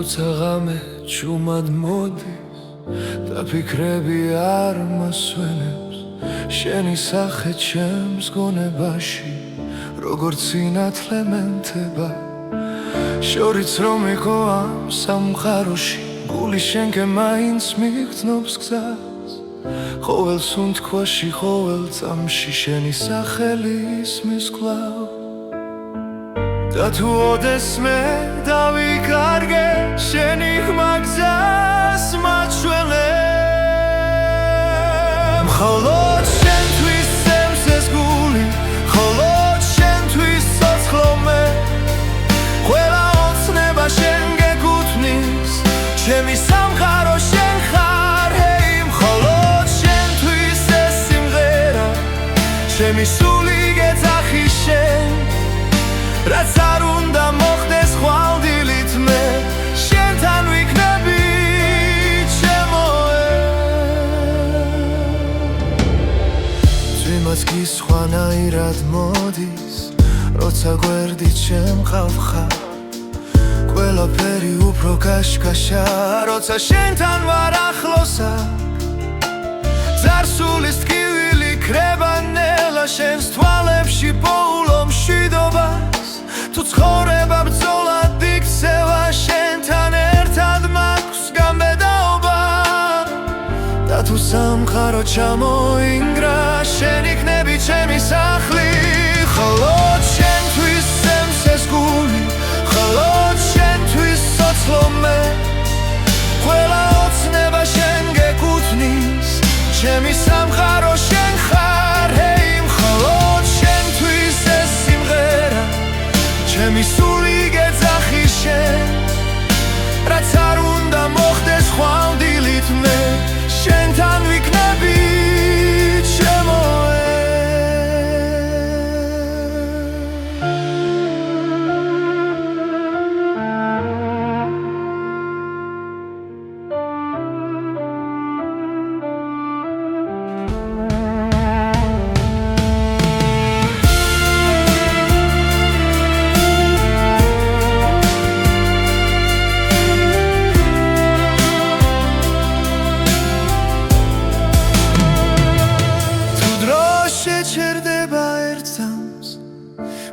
როცა ღამე ჩუმად მოდის და ფიქრები არ მასვენებს შენი სახე ჩემს გონებაში როგორც სინათლე მენთება შორიც რომ იყო ამ სამყაროში გული შენკენ მაინც მიგრძნობს გზას ყოველ სუნთქვაში ყოველ წამში შენი სახელი ისმის კვლავ და თუ ოდესმე დავიკარგე შენი ხმა გზას მაჩვენებ მხოლოდ შენთვის სემს ეს გული მხოლოდ შენთვის ცოცხლო მე ყველა ოცნება შენ გეკუთვნის ჩემი სამყარო შენ ხარ ჰეი მხოლოდ შენთვის ეს სიმღერა ჩემი სული გეძახი შენ რაც არ უნდა მოხდეს ხვალდილით მე შენთან ვიქნები ჩემო წვიმა ხვაცკი სხვანაირად მოდის როცა გვერდით შემყავ ხარ ყველაფერი უფრო კაშკაშა როცა შენთან ვარ ახლოსა ძარსულის ტკივილი ქრება ნელა შენს თვალებში პოულო მშვიდობას თუ ცხოვრება ბრძოლად იქცევა შენთან ერთად მაქვს გამბედაობა და თუ სამყარო ჩამოინგრა შენ იქნები ჩემი სახლი მხოლოდ შენთვის სემსეს გული მხოლოდ შენთვის სოცხლო მე ყველა ოცნება შენ გეკუთვნის ჩემი სამყარო შენ ხარ ჰეი მხოლოდ შენთვის ეს სიმღერა ჩემი სული გეძახი შენ რაც არ უნდა მოხდეს ხვალდილით მე შენთან ვიქნები ჩემო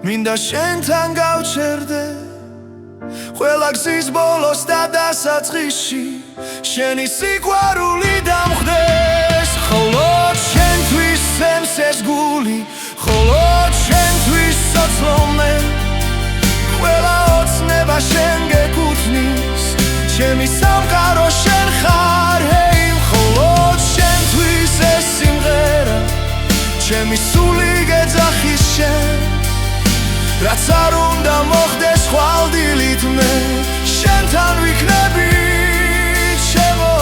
მინდა შენთან გავჩერდე ყველა გზის ბოლოს და დასაწყისში შენი სიყვარული დამხდეს მხოლოდ შენთვის სემსეს გული მხოლოდ შენთვის სოცხლო მე ყველა ოცნება შენ გეკუთვნის ჩემი სამყარო შენ ხარ ჰეი მხოლოდ შენთვის ეს სიმღერა ჩემი სული გეძახი შენ რაც არ უნდა მოხდეს ხვალდილით მე შენთან ვიქნები ჩემო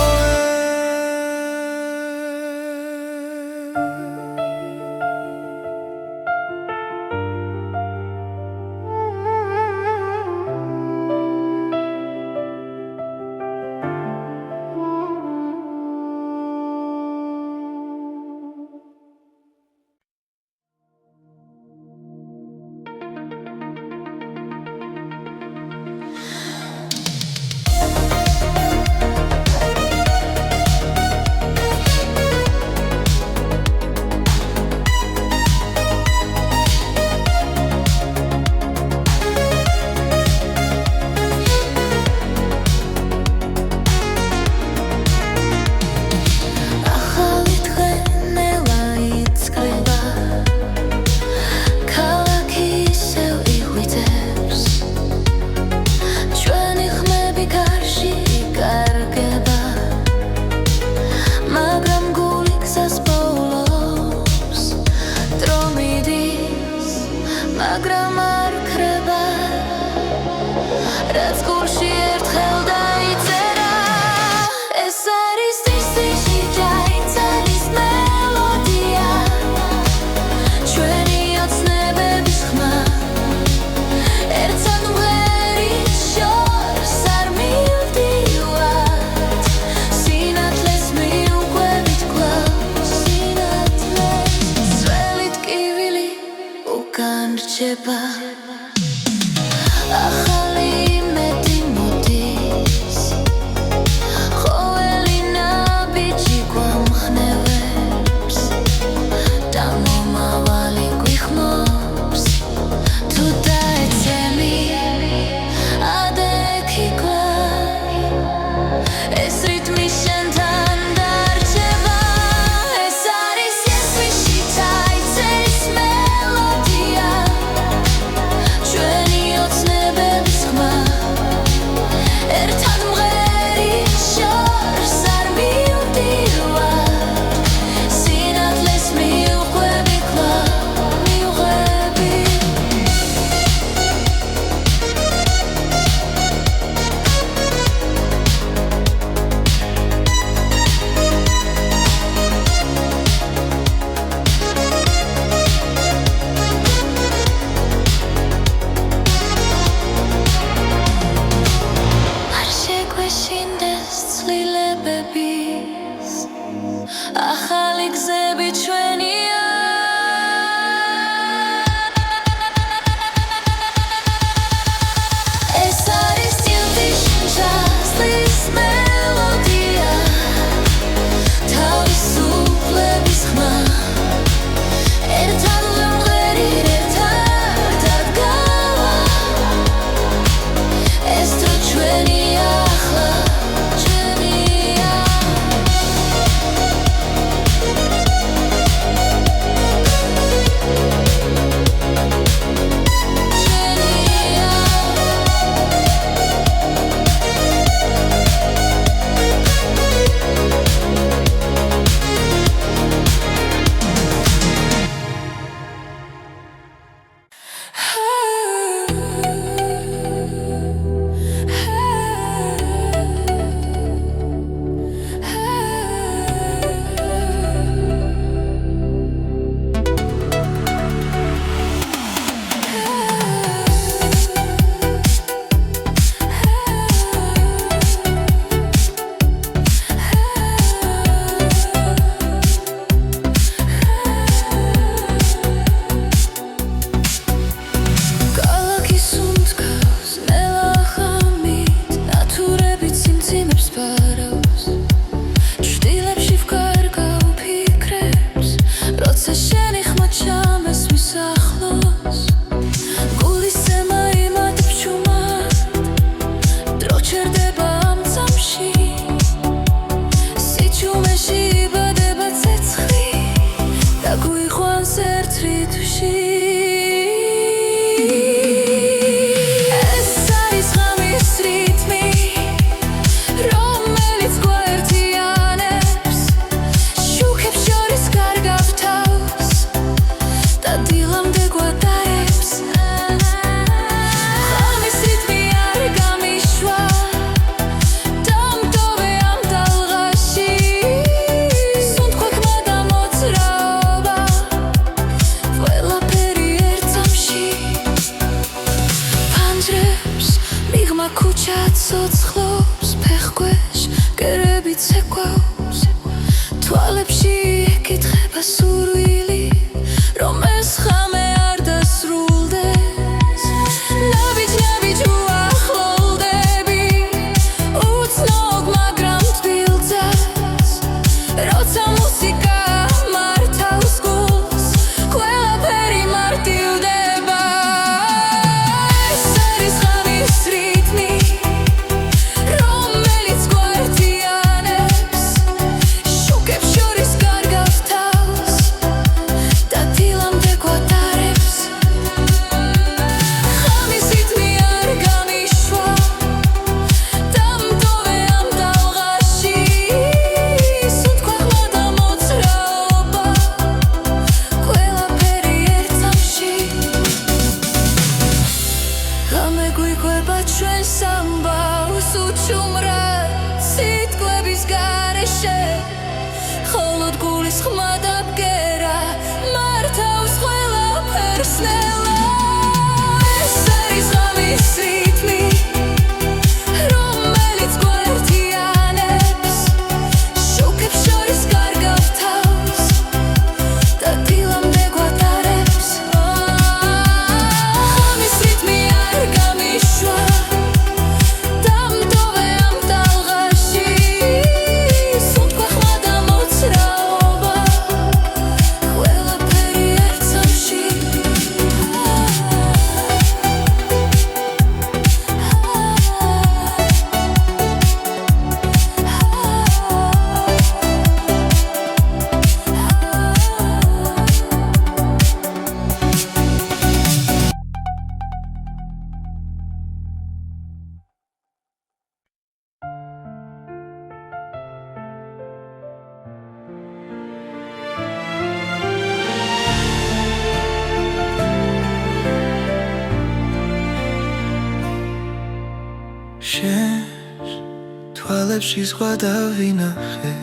წლებში სხვა დავინახე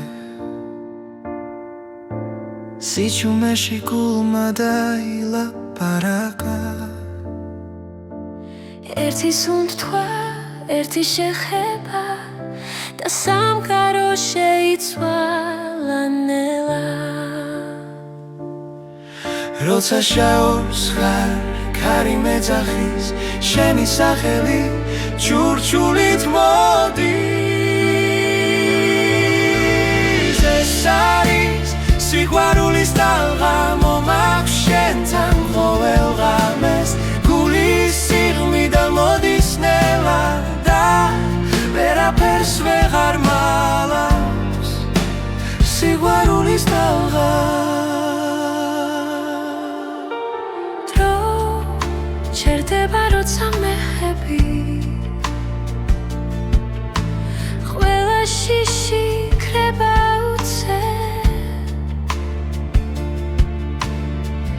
სიჩუმეში გულმა დაილაპარაკა ერთი სუნთქვა, ერთი შეხება და სამყარო შეიცვალა ნელა როცა შაობს ხარ ქარი მეძახის შენი სახელი ჩურჩულით მოდის ეს არის სიყვარულის ტალღა მომაქვს შენთან ყოველ ღამეს გულის სიღრმიდან მოდის ნელა და ვერაფერს ვეღარ მალავს სიყვარულის ტალღა ჩერდება როცა მეხები ყველა შიში ქრება უცე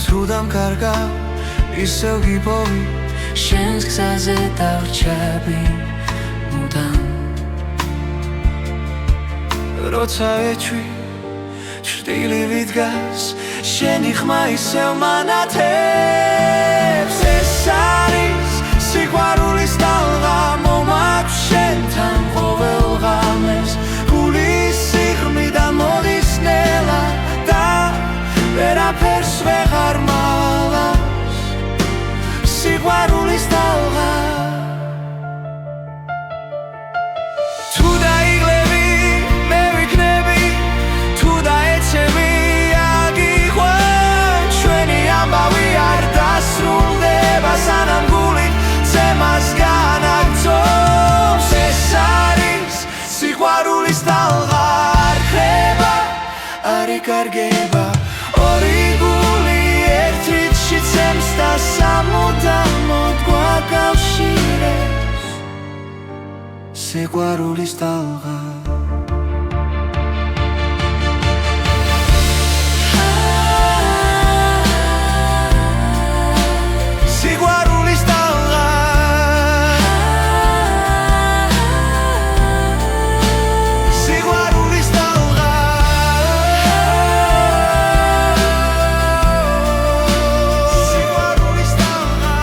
თუ დამკარგა ისევ გიპოვი შენს გზაზე დავრჩები მუდამ როცა ეჩვი ჭრტილი დგას შენი ხმა ისევ მანათებს ეს არის სიყვარულის ტალღა მომაქვს შენთან ყოველ ღამეს გულის სიღრმიდან მოდის ნელა და ვერაფერს ვეღარ მალავს სიყვარულის ტალღა თუ დაიღლები მე ვიქნები თუ დაეცემი აგიყვან ჩვენი ამბავი არ დასრულდება სანამ გული ცემას განაგრძობს ეს არის სიყვარულის ტალღა არ ხრება არ იკარგება ორი გული ერთ რიცში ცემს და სამუდამოდ გვაკავშირებს სიყვარულის ტალღა სიყვარულის ტალღა სიყვარულის ტალღა სიყვარულის ტალღა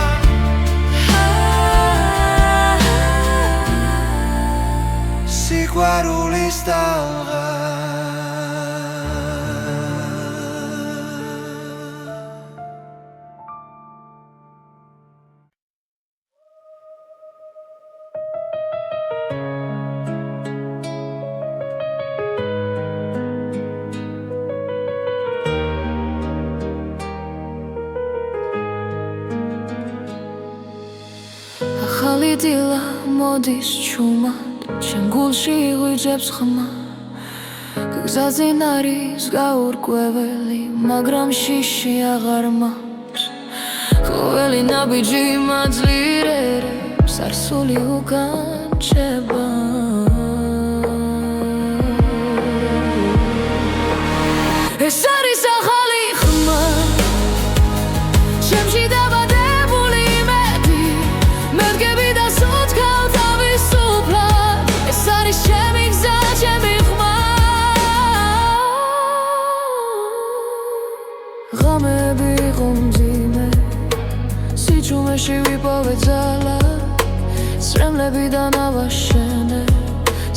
სიყვარულის ტალღა ახალი დილა მოდის ჩუმად ჩემ გულში იღვიძებს ხმა გზაზე არის გაურკვეველი მაგრამ შიში აღარ მაქვს ყოველი ნაბიჯი მაძლიერებს არსული უკან რჩება ეს არის ახალი ხმა ჩემში დაბადებული იმედი მე ვდგები და სუცქავ თავისუფლად ეს არის ჩემი გზა ჩემი ხმა ღამეები იყო მძიმე სიჩუმეში ვიპოვე ძალა სრემლებიდან ავაშენე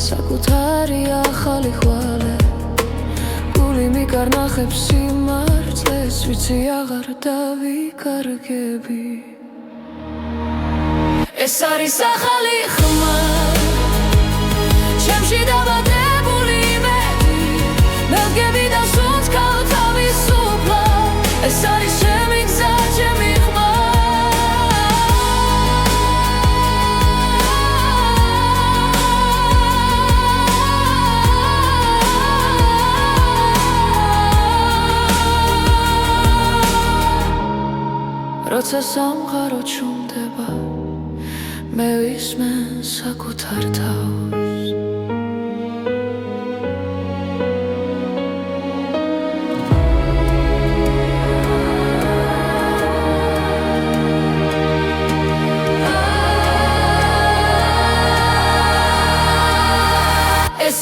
საკუთარი ახალი ხვალე გული მიკარნახებს სიმართლეს ვიცი აღარ დავიკარგები ეს არის ახალი ხმა ჩემში დაბადებული იმედი მე ვდგები და სუცქავ თავისუფლად ეს არის ჩემი გზა ჩემი ხმა როცა სამყარო ჩუმდება მე ვისმენ საკუთარ თავს ეს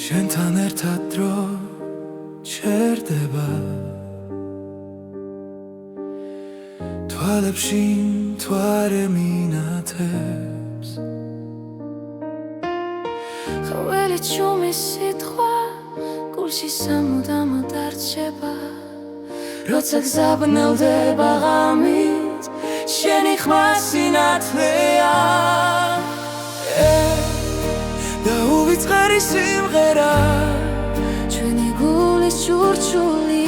შენთან ერთად დრო ჩერდება თვალებში მთვარე მინათებს ყოველი ჩუმი სიტყვა გულში სამუდამოდ არჩება როცა გზაბნელდება ღამით შენი ხმა სინათლეა და უვიწყარი სიმღერა ჩვენი გულის ჩურჩული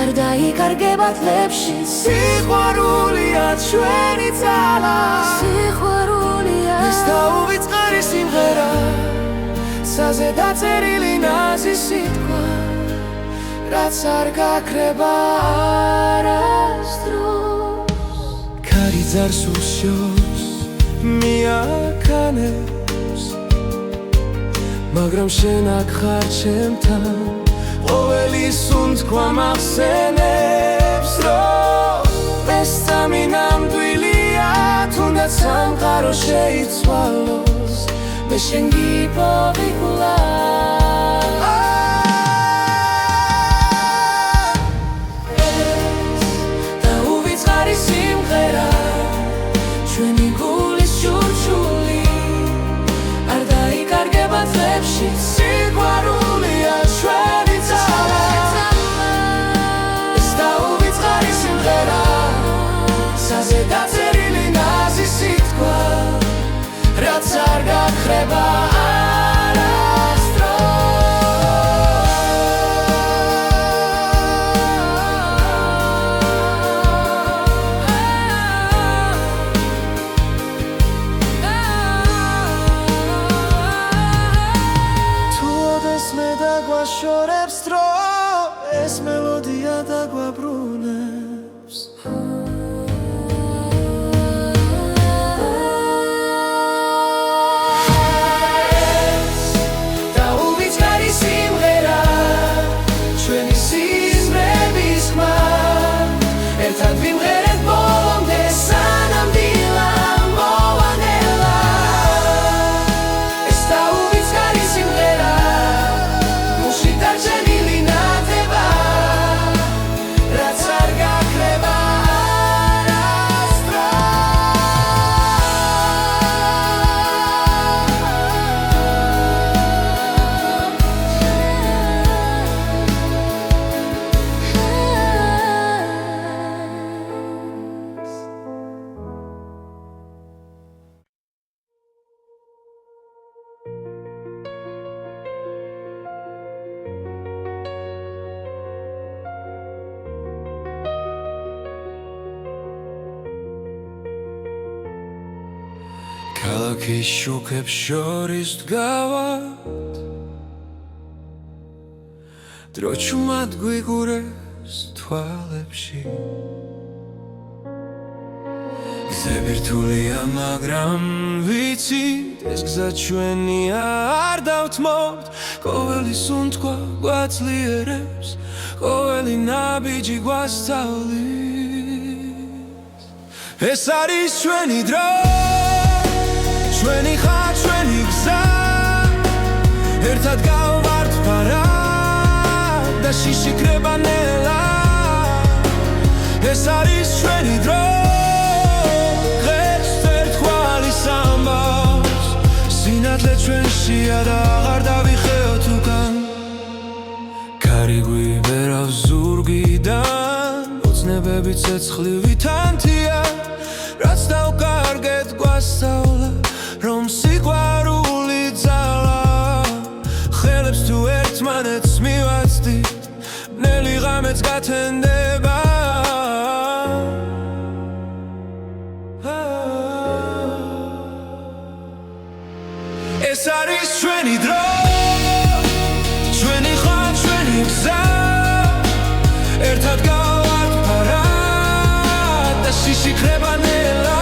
არ დაიკარგება თლებში სიყვარულია ჩვენი ძალა სიყვარულია ეს და უვიწყარი სიმღერა საზე დაწერილი ნაზი სიტყვა რაც არ გაქრება არასდროს ქარი ძარს უშოს მიაქანებს მაგრამ შენ აქ ხარ ჩემთან ყოველი სუნთქვა მახსენებს რომ ეს სამი ნამდვილია თუნდაც სამყარო შეიცვალოს მე შენ გიპოვი კვლავ და უვიწყარი სიმღერა ჩვენი გულის ჩურჩული არ დაიკარგება თლებში სიყვარულია ჩვენი ძალა ეს და უვიწყარი სიმღერა საზე დაწერილი ნაზი სიტყვა რაც არ გაქრება შორებს დრო ეს მელოდია დაგვაბრუნებს და უვიწყარი სიმღერა ჩვენი სიზმრების ხმა ერთად ვიმღერეთ ბოლომდე სანამ დილა მოვანელა ეს და უვიწყარი სიმღერა დაჭერილი ნათება რაც არ გაქრება ქალაქის შუქებს შორის დგავართ დრო ჩუმად გვიგურეს თვალებში გზები რთულია მაგრამ ვიცით ეს გზა ჩვენია არ დავთმობთ ყოველი სუნთქვა გვაძლიერებს ყოველი ნაბიჯი გვასწავლის ეს არის ჩვენი დრო ჩვენი ხარ ჩვენი გზა ერთად გავვართ ფარად და შიშიქრება ნელა ეს არის ჩვენი დრო დღეს ერთხმალის ამბავს სინათლე ჩვენშია და აღარ დავიხეოთ უკან ქარი გვიბერავს ზურგიდან ოცნებები ცეცხლივი თანთია რაც დავკარგეთ გვასწავლა რომ სიყვარული ძალა ხელებს თუ ერთმანეთს მივაცდით ბნელი ღამეც გათენდება ეს არის ჩვენი დრო ჩვენი ხარ ჩვენი გზა ერთად გავართ ფარად და შიშიქრება ნელა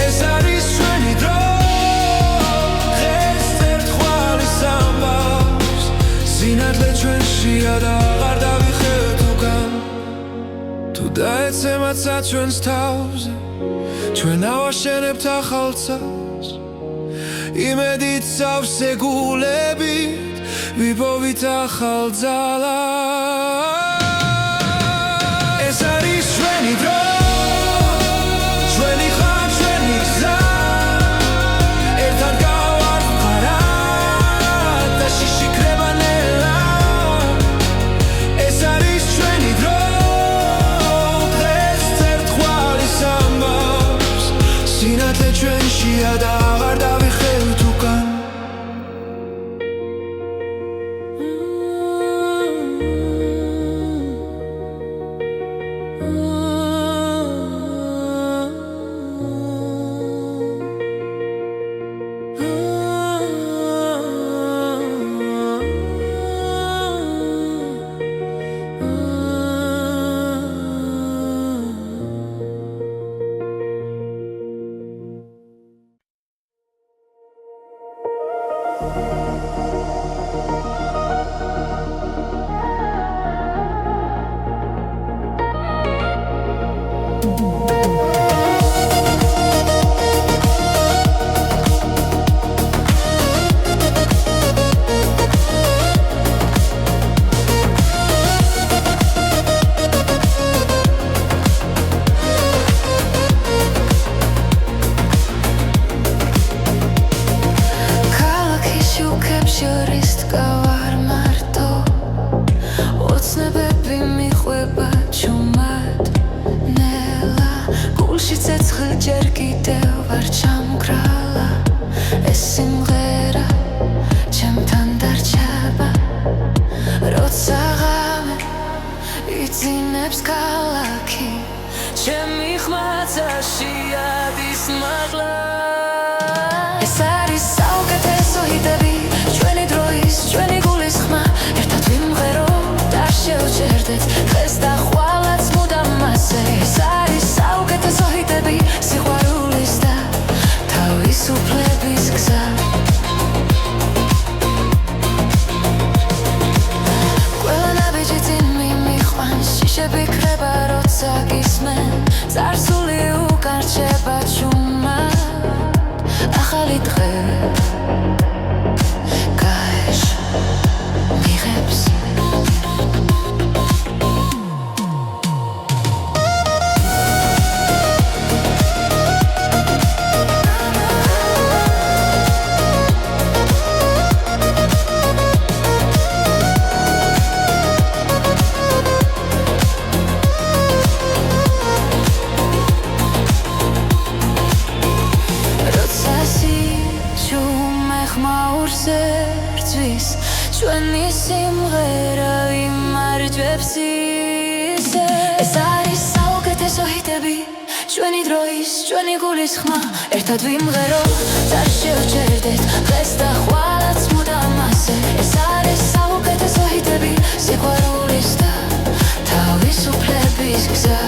ეს არის ჩვენი დრო დღეს ერთხმალის ამბავს სინათლე ჩვენშია და აღარ დავიხევთ უკან თუ დაეცემაცა ჩვენს თავზე ჩვენ ავაშენებთ ახალ წელს იმედით სავსე გულებით ვიპოვით ახალ ძალას. ეს არის ჩვენი დრო, ჩვენი ხარ, ჩვენი გზა, ერთად გავარდნარად და შიშიქრება ნელა. ეს არის ჩვენი დრო, დღეს ცერტყვალის ამბავს სინათლე ჩვენშია და აღარ დავიხევთ უკან. ეს არის საუკეთესო ჰიტები, ჩვენი დროის, ჩვენი გულის ხმა, ერთად ვიმღეროთ, არ შევჭერდეთ დღეს და ხვალაც მუდამ მასე. ეს არის საუკეთესო ჰიტები, სიყვარულის და თავისუფლების გზა. ყველა ნაბიჯი წინ მიმიყვანს, შიშები ქრება როცა გისმენ, წარსული უკან რჩება ჩუმად. ახალი დღე გაეშ მიღებს. ჩვენი სიმღერა იმარჯვებს ისე. ეს არის საუკეთესო ჰიტები, ჩვენი დროის, ჩვენი გულის ხმა, ერთად ვიმღეროთ, არ შევჭერდეთ დღეს და ხვალაც მუდამ მასე. ეს არის საუკეთესო ჰიტები, სიყვარულის და თავისუფლების გზა.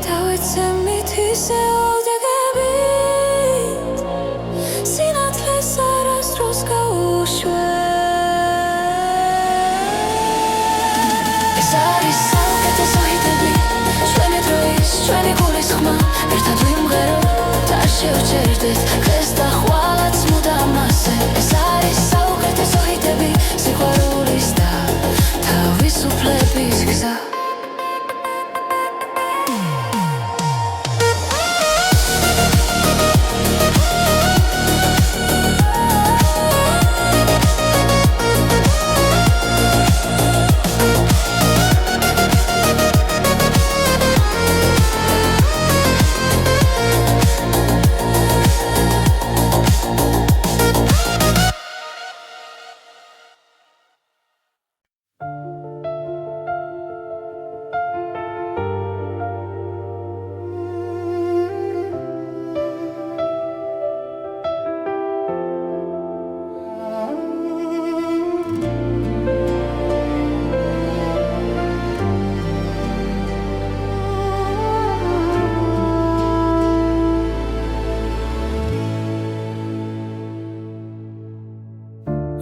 დავიცემით ისე ჩვენი გულის ხმა, ერთად ვიმღეროთ, არ შევჭერდეთ დღეს და ხვალაც მუდამ მასე. ეს არის საუკეთესო ჰიტები, სიყვარულის და თავისუფლების გზა.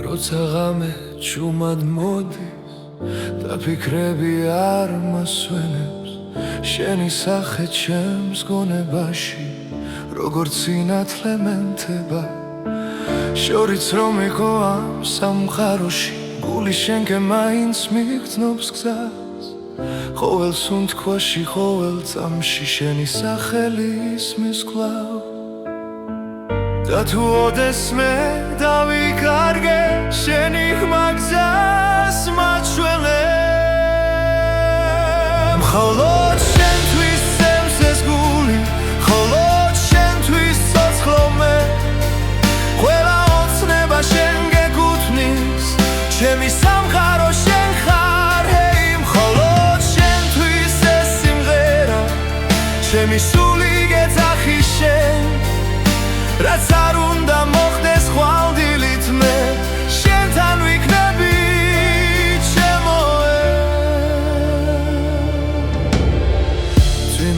როცა ღამე ჩუმად მოდის და ფიქრები არ მასვენებს, შენი სახე ჩემს გონებაში როგორც სინათლე მენთება შორიც რომ იყო ამ სამყაროში გული შენკენ მაინც მიგრძნობს გზას ყოველ სუნთქვაში ყოველ წამში შენი სახელი ისმის კვლავ და თუ ოდესმე დავიკარგე შენი ხმა გზას მაჩვენე მხოლოდ შენთვის სემს ეს გული მხოლოდ შენთვის ცოცხლო მე ყველა ოცნება შენ გეკუთვნის ჩემი სამყარო შენ ხარ ჰეი მხოლოდ შენთვის ეს სიმღერა ჩემი სული გეძახი შენ რაც არ უნდა მოხდეს ხვალდილით მე შენთან ვიქნები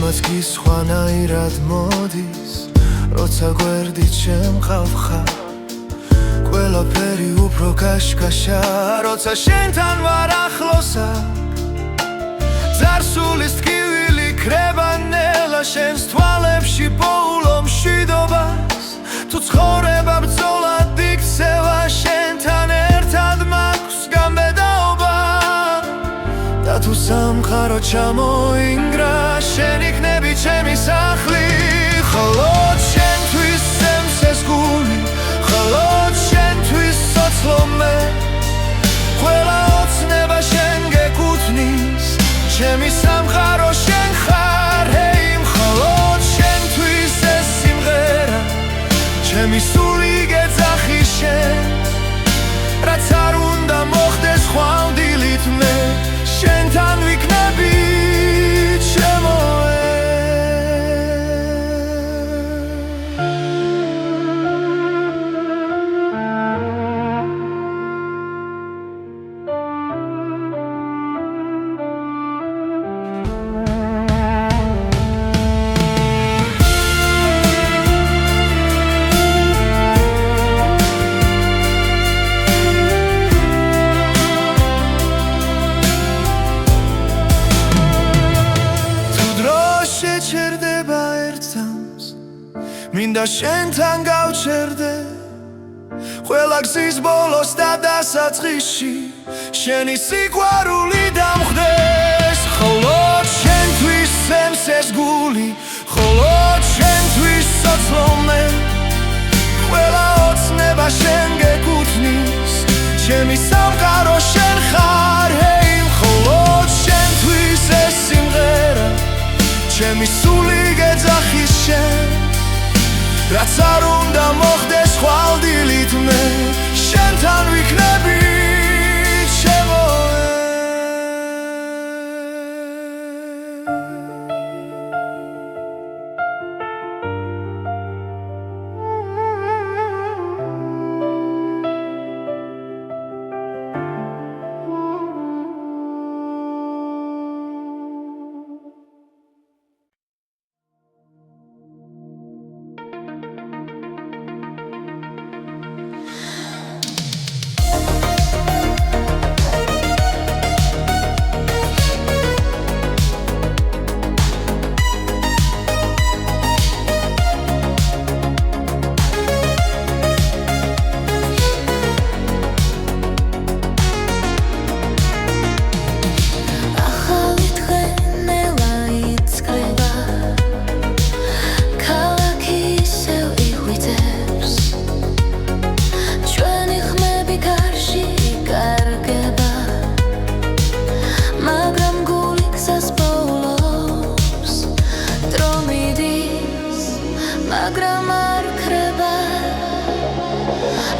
ძვიმაც კი სხვანაირად მოდის როცა გვერდით შემყავ ხარ ყველაფერი უფრო კაშკაშა როცა შენთან ვარ ახლოსა ძარსულის ტკივილი ქრება ნელა შენს თვალებში პოულო მშვიდობას თუ ცხოვრება ბრძოლად იქცევა შენთან ერთად მაქვს გამბედაობა და თუ სამყარო ჩამოინგრა შენ იქნები ჩემი სახლი მხოლოდ შენთვის სემს ეს გული მხოლოდ შენთვის ცოცხლო მე ყველა ოცნება შენ გეკუთვნის ჩემი სამყარო შენ ხარ ჰეი მხოლოდ შენთვის ეს სიმღერა ჩემი სული გეძახი შენ რაც არ უნდა მოხდეს ხვალდილით მე შენთან ვიქნები შეჩერდება ერთსამს მინდა შენთან გავჩერდე ყველა გზის ბოლოს და დასაწყისში შენი სიყვარული დამხვდეს მხოლოდ შენთვის სემს ეს გული მხოლოდ შენთვის ცოცხლო მე ყველა ოცნება შენ გეკუთვნის ჩემი სამყარო შენ ხარ ჰეი მხოლოდ შენთვის ეს სიმღერა ჩემი სული გეძახი შენ რაც არ უნდა მოხდეს ხვალდილით მე შენთან ვიქნები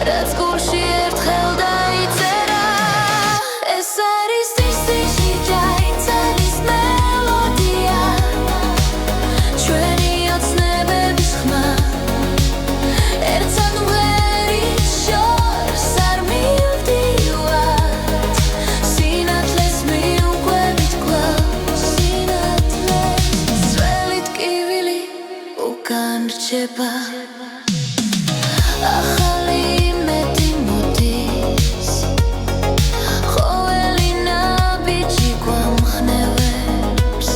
რაც გულში ერთხელ დაიწერა ეს არის ტისტიში ჯაიწერის მელოდია ჩვენი ოცნებების ხმა ერთად ვერის შორს არ მივდივართ სინათლეს მიუყვებით კვლავ სინათლეს ძველი ტკივილი უკან რჩება ახალი იმედი მოდის ყოველი ნაბიჯი გვამხნევებს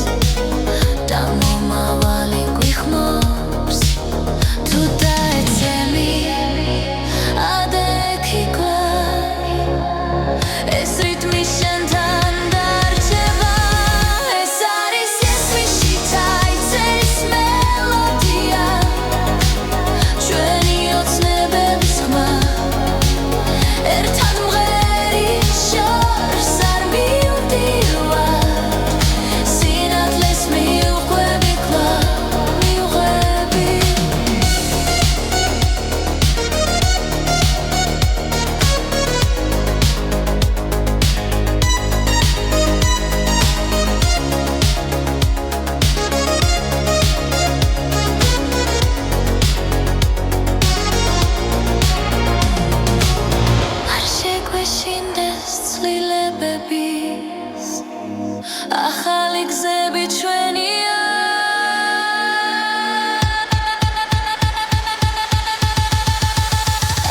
მაღალი გზები ჩვენია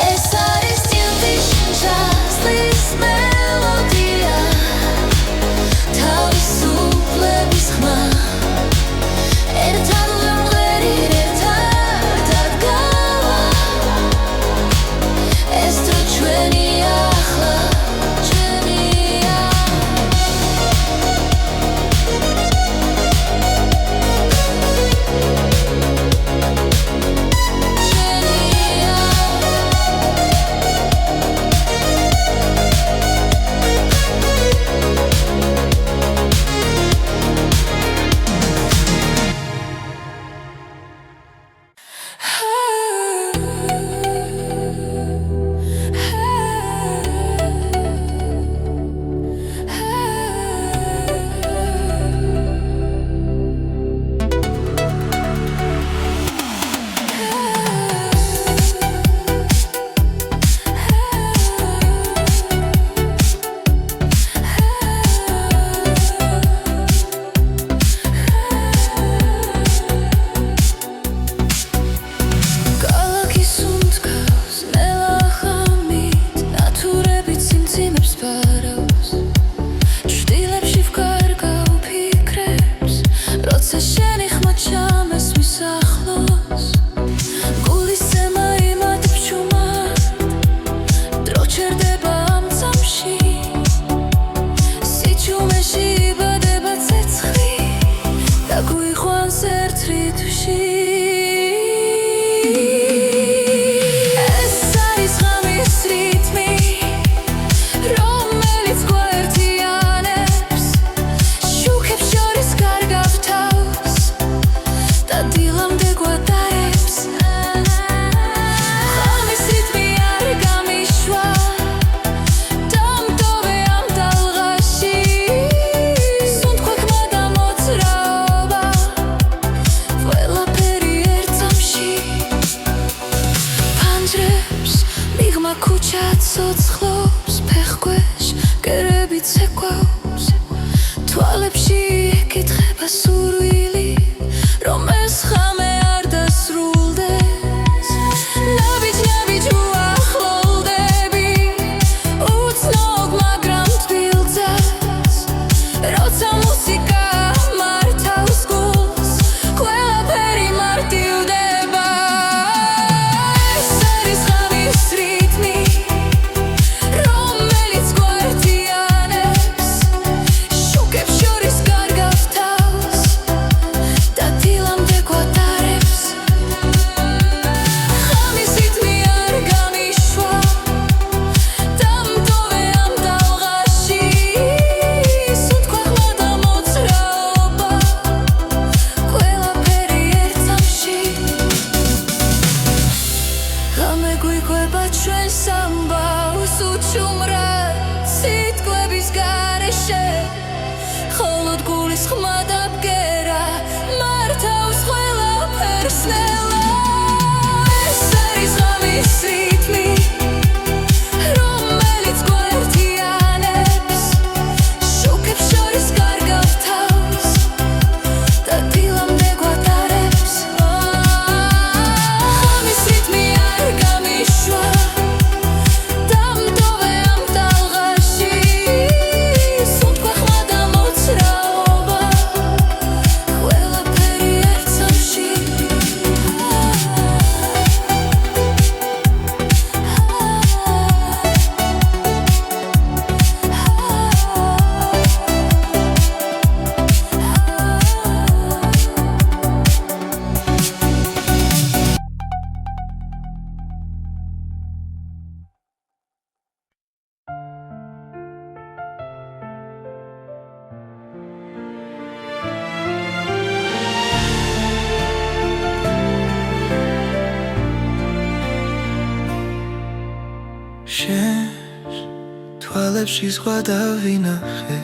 ეს არის წილდის ჩასლის მელოდია თავისუფლების ხმა ერთად ვიმღერით ერთად დგავა ეს დრო ჩვენია ახლა ჩვენია შენს თვალებში სხვა დავინახე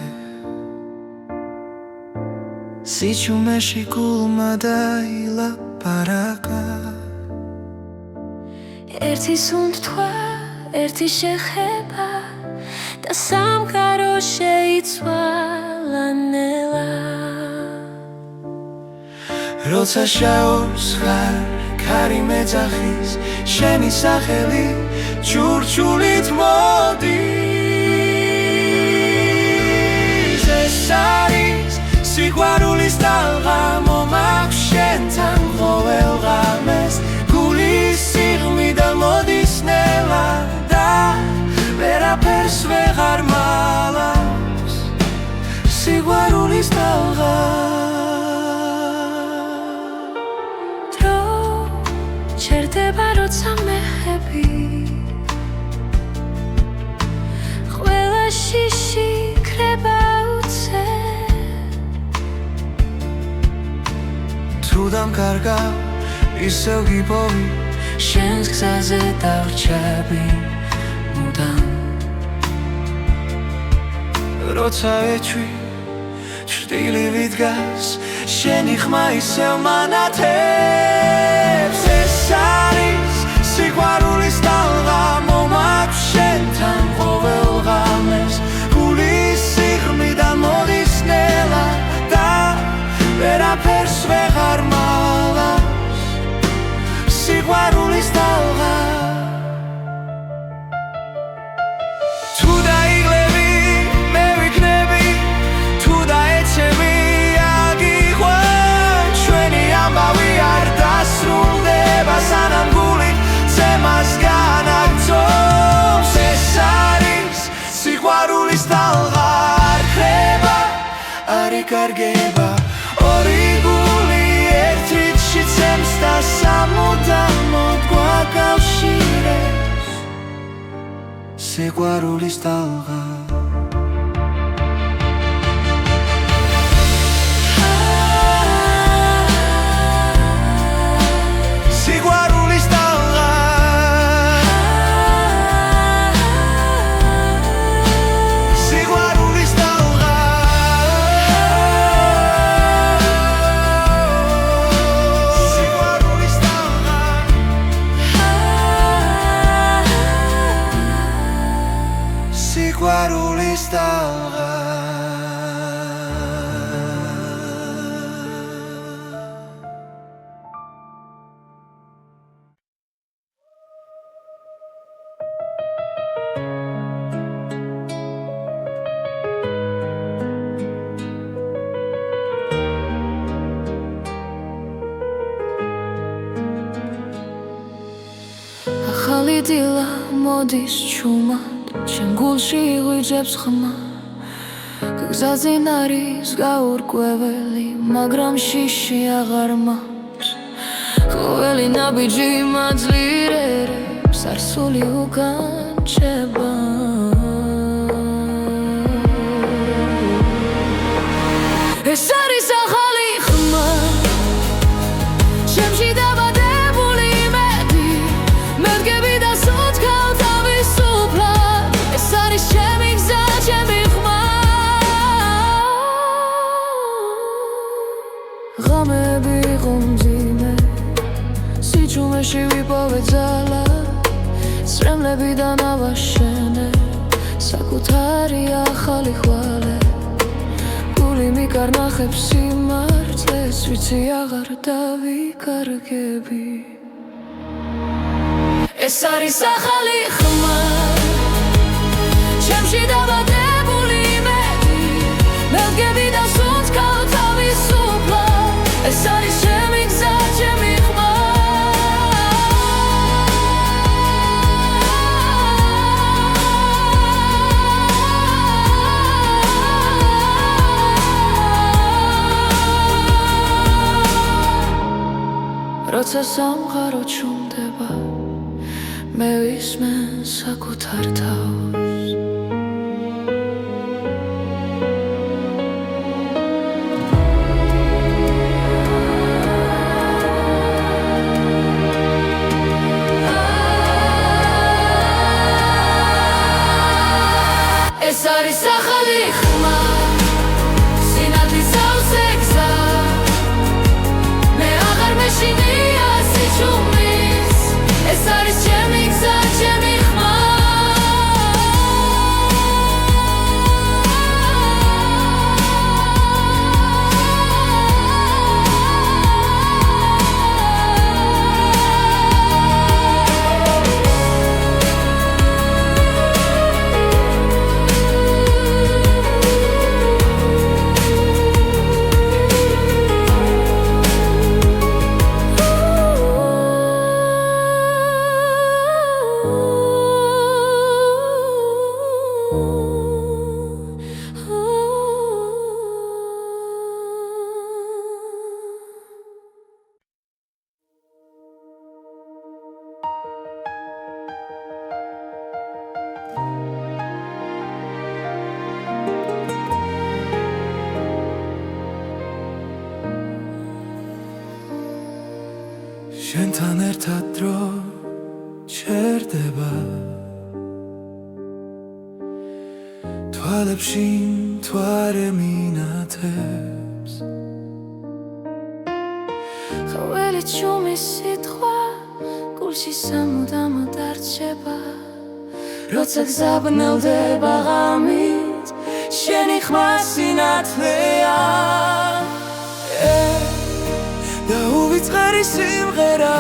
სიჩუმეში გულმა დაილაპარაკა ერთი სუნთქვა, ერთი შეხება და სამყარო შეიცვალა ნელა როცა შაობს ხარ ქარი მეძახის შენი სახელი ჩურჩულით მოდის ეს არის სიყვარულის ტალღა მომაქვს შენთან ყოველ ღამეს გულის სიღმიდან მოდის ნელა და ვერაფერს ვეღარ მალავს სიყვარულის ტალღა ჩერდება როცა მეხები ყველა შიში ქრება უცე თუ დამკარგავ ისევ გიპოვი შენს გზაზე დავრჩები მუდამ როცა ეჩვი ჭრტილი დგას შენი ხმა ისევ მანათებს ეს არის სიყვარულის ტალღა მომაქვს შენთან ყოველ ღამეს გულის სიღმიდან მოდის ნელა და ვერაფერს ვეღარ მალავს სიყვარულის ტალღა თუ დაიღლები მე ვიქნები თუ დაეცემი აგიყვან ჩვენი ამბავი არ დასრულდება სანამ გული ცემას განაგრძობს ეს არის სიყვარულის ტალღა არ ხრება არ იკარგება ორი გული ერთ რიცხვში ცემს და სამუდამოდ გვაკავშირებს სიყვარულის ტალღა სიყვარულის ტალღა სიყვარულის ტალღა სიყვარულის ტალღა სიყვარულის ტალღა ახალი დილა მოდის ჩუმად ჩემ გულში იღვიძებს ხმა გზაზინ არის გაურკვეველი მაგრამ შიში აღარ მაქვს ყოველი ნაბიჯი მაძლიერებს არსული უკან ჩება ეს არის ახალი ხმა ჩემში დაბადებული იმედი მე ვდგები და სუცქავ თავისუფლად ეს არის ჩემი გზა ჩემი ხმა ღამეები იყო მძიმე სიჩუმეში ვიპოვე ძალა სრემლებიდან ავაშენე საკუთარი ახალი ხვალე გული მიკარნახებს სიმართლეს ვიცი აღარ დავიკარგები ეს არის ახალი ხმა ჩემში დაბადებული იმედი მე ვდგები და სუნთქავ თავისუფლად ეს არის ჩემი გზა ჩემი ხმა როცა სამყარო ჩუმდება მე ვისმენ საკუთარ თავს ეს არის ახალი ხმა სინათლის ავსე გზა მე აღარ მეშინია სიჩუმის ეს არის ჩემი გზა ჩემი ხმა შენთან ერთად დრო ჩერდება თვალებში მთვარე მინათებს ყოველი ჩუმი სიტყვა გულში სამუდამოდ არჩება როცა გზაბნელდება ღამით შენი ხმა სინათლეა და უვიწყარი სიმღერა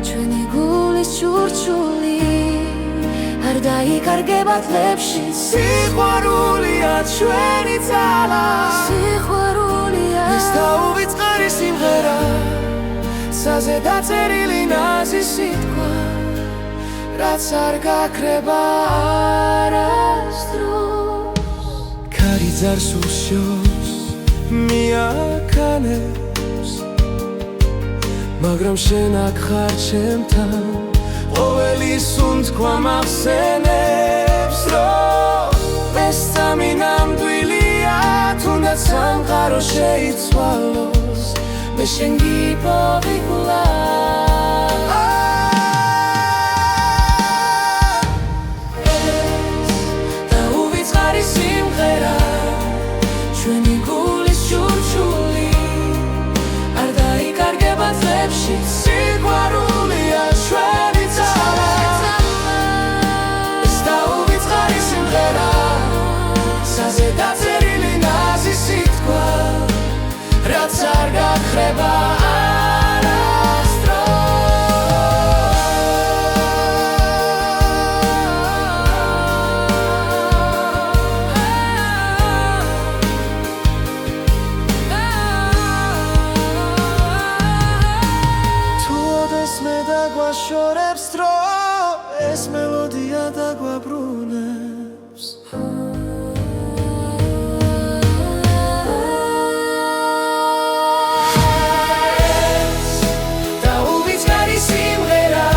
ჩვენი გულის ჩურჩული არ დაიკარგება თლებში სიყვარულია ჩვენი ძალა სიყვარულია ეს და უვიწყარი სიმღერა საზე დაწერილი ნაზი სიტყვა რაც არ გაქრება არასდროს ქარი ძარს უშოს მიაქანებს მაგრამ შენ აქ ხარ ჩემთან ყოველი სუნთქვა მახსენებს რომ ეს სამი ნამდვილია თუნდაც სამყარო შეიცვალოს მე შენ გიპოვი კვლავ და უვიწყარი სიმღერა ჩვენი გულის ჩურჩული არ დაიკარგება წლებში სიყვარულია ჩვენი ძალა ეს და უვიწყარი სიმღერა საზე დაწერილი ნაზი სიტყვა რაც არ გაქრება შორებს დრო ეს მელოდია დაგვაბრუნებს და უვიწყარი სიმღერა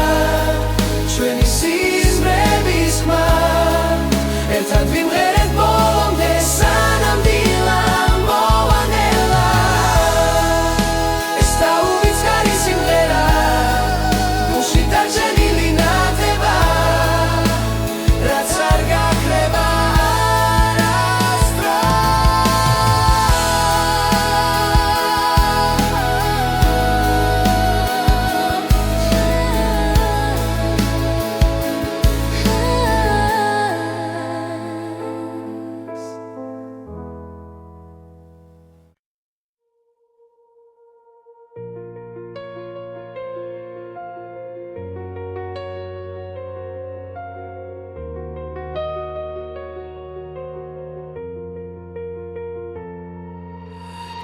ჩვენი სიზმრების ხმა ერთად ვიმღერეთ ბოლომდე სანამ დილა მოვანელა ეს და უვიწყარი სიმღერა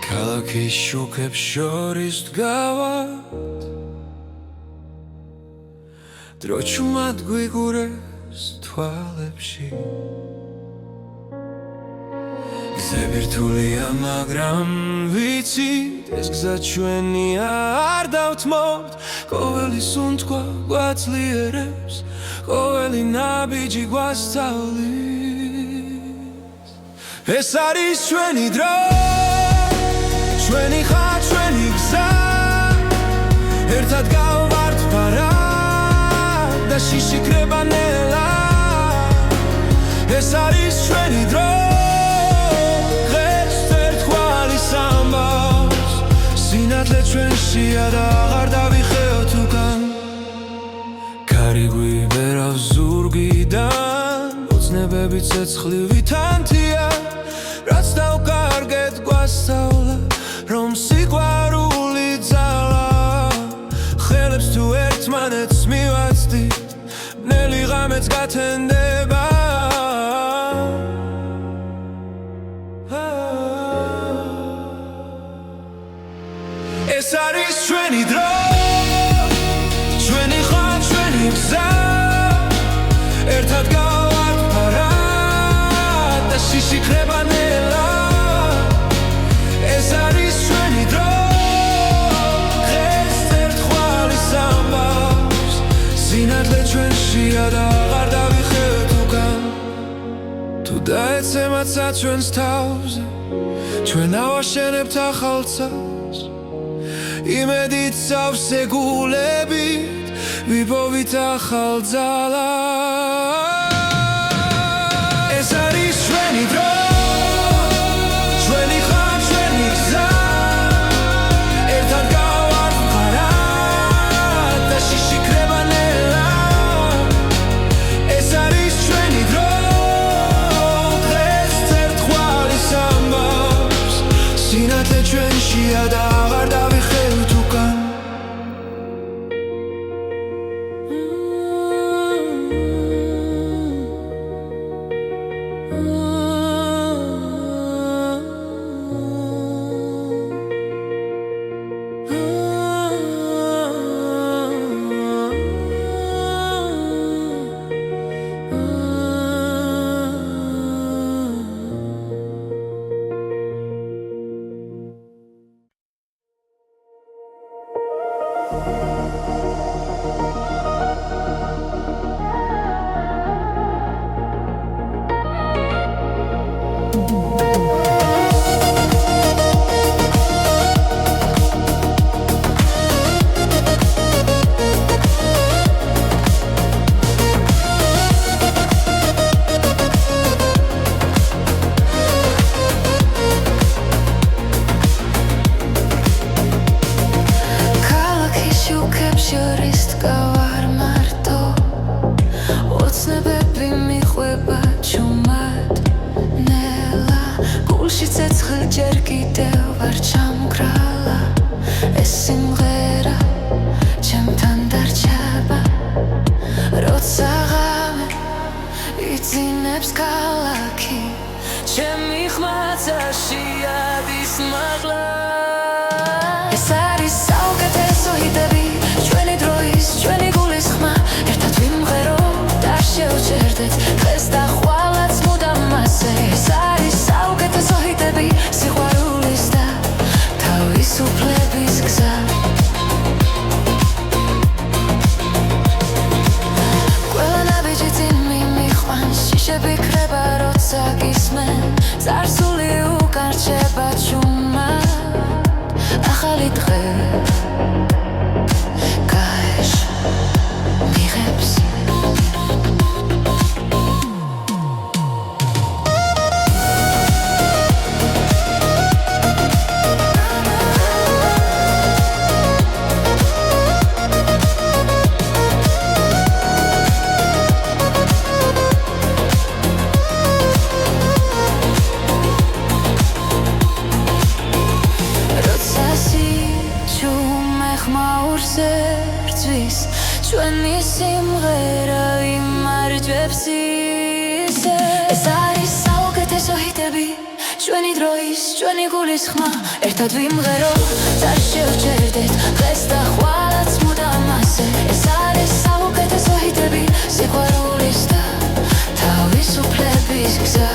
ქალაქის შუქებს შორის დგავად დრო ჩუმად გვიგურეს თვალებში გზები რთულია მაგრამ ვიცით ეს გზა ჩვენია არ დავთმობთ ყოველი სუნთქვა გვაძლიერებს ყოველი ნაბიჯი გვასწავლის ეს არის ჩვენი დრო ჩვენი ხარ ჩვენი გზა ერთად გავვართ ფარად და შიშიქრება ნელა ეს არის ჩვენი დრო დღეს ერთგვარი სამბავს სინათლე ჩვენშია და აღარ დავიხეოთ უკან ქარი გვიბერავს ზურგიდან ოცნებები ცეცხლივი თანთია რაც დავკარგეთ გვასწავლა რომ სიყვარული ძალა ხელებს თუ ერთმანეთს მივაცდით ბნელი ღამეც გათენდება ეს არის ჩვენი დრო ჩვენი ხარ ჩვენი გზა ერთად გავართ ფარად და შიშიქრება ნელა ეს არის ჩვენი დრო დღეს ერთგვარი სამბავს სინათლე ჩვენშია და აღარ დავიხევთ უკან თუ დაეცემაცა ჩვენს თავზე ჩვენ ავაშენებთ ახალ წელს იმედით სავსე გულებით ვიპოვით ახალ ძალას. ეს არის ჩვენი დრო, ჩვენი ხარ, ჩვენი გზა, ერთად გავარდნარად და შიშიქრება ნელა. ეს არის ჩვენი დრო, დღეს ცერტყვალის ამბავს სინათლე ჩვენშია და აღარ დავიხევთ უკან. შორის დგავარ მარტო, ოცნებები მიყვება ჩუმად ნელა, გულში ცეცხლი ჯერ კიდევ არ ჩამგრალა. ეს სიმღერა ჩემთან დარჩება, როცა ღამე იძინებს ქალაქი, ჩემი ხმაცაში ადის მაღლა. ეს არის საუკეთესო ჰიტები, ჩვენი დროის, ჩვენი გულის ხმა, ერთად ვიმღეროთ, არ შევჩერდეთ დღეს და ხვალაც მუდამ მასე. ეს არის საუკეთესო ჰიტები, სიყვარულის და თავისუფლების გზა. ყველა ნაბიჯი წინ მიმიყვანს, შიშები ქრება როცა გისმენ, წარსული უკან რჩება ჩუმად, ახალი დღე ჩვენი სიმღერა იმარჯვებს ისე. ეს არის საუკეთესო ჰიტები, ჩვენი დროის, ჩვენი გულის ხმა, ერთად ვიმღეროთ, არ შევჩერდეთ დღეს და ხვალაც მუდამ მასე. ეს არის საუკეთესო ჰიტები, სიყვარულის და თავისუფლების გზა.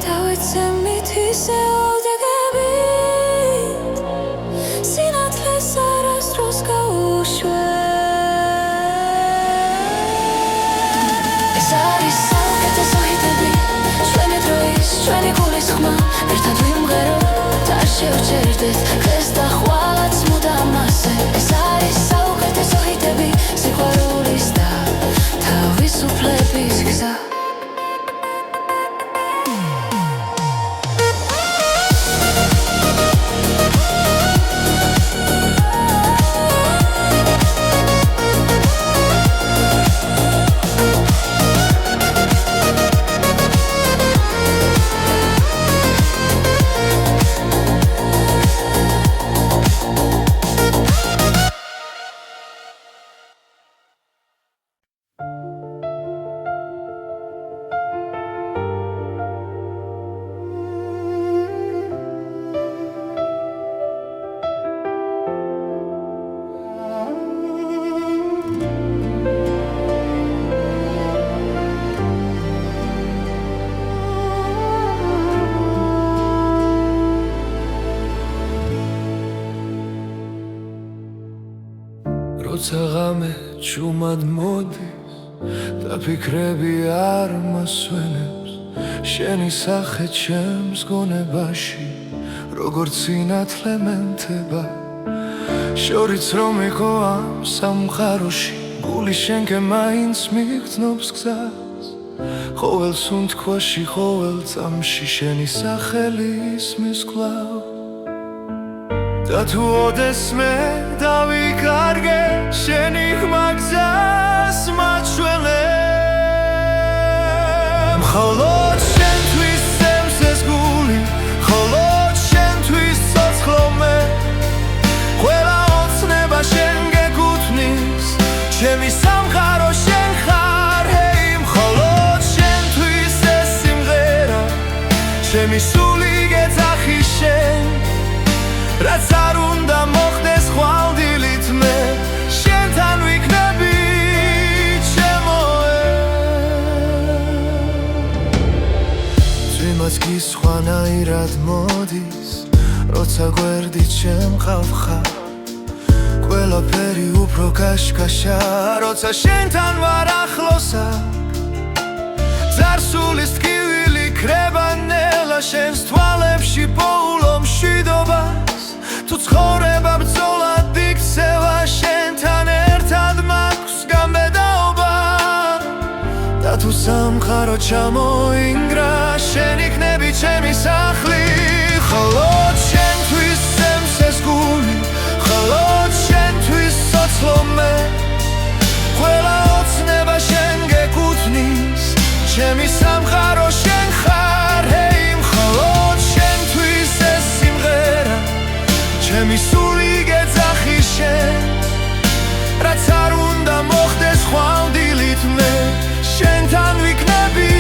დავიცემით ისე ჩვენი გულის ხმა, ერთად ვიმღეროთ, არ შევჩერდეთ დღეს და ხვალაც მუდამ მასე. ეს არის საუკეთესო ჰიტები, სიყვარულის და თავისუფლების გზა. როცა ღამე ჩუმად მოდის და ფიქრები არ მასვენებს, შენი სახე ჩემს გონებაში როგორც სინათლე მენთება შორიც რომ იყო ამ სამყაროში გული შენკე მაინც მიგრძნობს გზას ყოველ სუნთქვაში ყოველ წამში შენი სახელი ისმის კვლავ და თუ ოდესმე დავიკარგე შენი ხმა გზას მაჩვენე მხოლოდ შენთვის წემს ეს გული მხოლოდ შენთვის ცოცხლო მე ყველა ოცნება შენ გეკუთვნის ჩემი სამყარო შენ ხარ ჰეი მხოლოდ შენთვის ეს სიმღერა ჩემი სული გეძახი შენ რაც არ უნდა მოხდეს ხვალდილით მე შენთან ვიქნები ძვიმაც გისხვანაირად მოდის როცა გვერდით შემყავ ხარ ყველაფერი უფრო კაშკაშა როცა შენთან ვარ ახლოს ძარსულის ტკივილი ქრება ნელა შენს თვალებში პოულო მშვიდობას თუ ცხოვრება ბრძოლად იქცევა შენთან ერთად მაქვს გამბედაობა და თუ სამყარო ჩამოინგრა შენ იქნები ჩემი სახლი მხოლოდ შენთვის წემს ეს გული მხოლოდ შენთვის ცოცხლო მე ყველა ოცნება შენ გეკუთვნის ჩემი სამყარო შენ ხარ ჰეი მხოლოდ შენთვის ეს სიმღერა ჩემი სული გეძახი შენ რაც არ უნდა მოხდეს ხვალდილით მე შენთან ვიქნები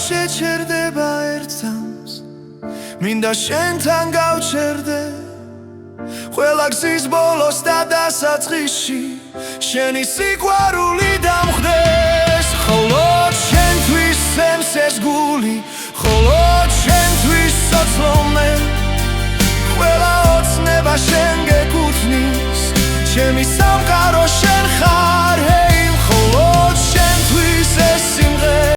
შეჩერდება ერთს მინდა შენთან გავჩერდე ყველა გზის ბოლოს და დასაწყისში შენი სიყვარული დამხვდე